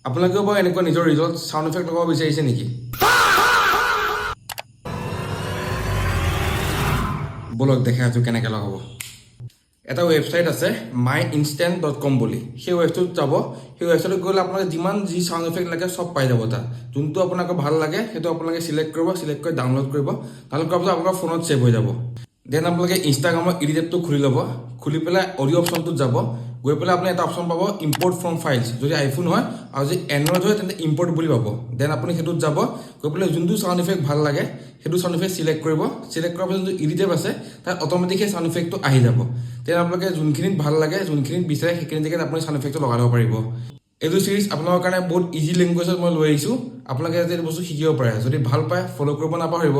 আপোনালোকেও বাৰু এনেকুৱা নিজৰ ৰিজত সাউণ্ড ইফেক্ট লগাব বিচাৰিছে নেকি? বলক দেখাই আছোঁ কেনেকৈ লগাব। এটা ৱেবছাইট আছে myinstant.com বুলি, সেই ৱেবছাইটত যাব। সেই ৱেবছাইটত গ'লে আপোনালোকে যিমান যি সাউণ্ড ইফেক্ট লাগে চব পাই যাব। তাত যোনটো আপোনালোকৰ ভাল লাগে সেইটো আপোনালোকে চিলেক্ট কৰিব, চিলেক্ট কৰি ডাউনলোড কৰিব। ডাউনলোড কৰাৰ পিছত আপোনাৰ ফোনত ছেভ হৈ যাব। দেন আপোনালোকে ইনষ্টাগ্ৰামৰ এডিট এপটো খুলি ল'ব। খুলি পেলাই অডিঅ' অপশ্যনটোত যাব। গৈ পেলাই আপুনি এটা অপশ্যন পাব ইম্পৰ্ট ফ্ৰম ফাইলছ। যদি আইফোন হয় আৰু যদি এণ্ড্ৰইড হয় তেন্তে ইম্পৰ্ট বুলি পাব। দেন আপুনি সেইটোত যাব। গৈ পেলাই যোনটো সাউণ্ড ইফেক্ট ভাল লাগে সেইটো সাউণ্ড ইফেক্ট চিলেক্ট কৰিব। চিলেক্ট কৰাৰ পিছত যোনটো এডিট এপ আছে তাত অট'মেটিক সেই সাউণ্ড ইফেক্টটো আহি যাব। তেন আপোনালোকে যোনখিনিত ভাল লাগে, যোনখিনিত বিচাৰে সেইখিনি জেগাত আপুনি সাউণ্ড ইফেক্টটো লগাই ল'ব পাৰিব। এইটো চিৰিজ আপোনালোকৰ কাৰণে বহুত ইজি লেংগুৱেজত মই লৈ আহিছোঁ। আপোনালোকে যাতে এইটো বস্তু শিকিব পাৰে। যদি ভাল পায় ফ'ল' কৰিব নাপাহৰিব।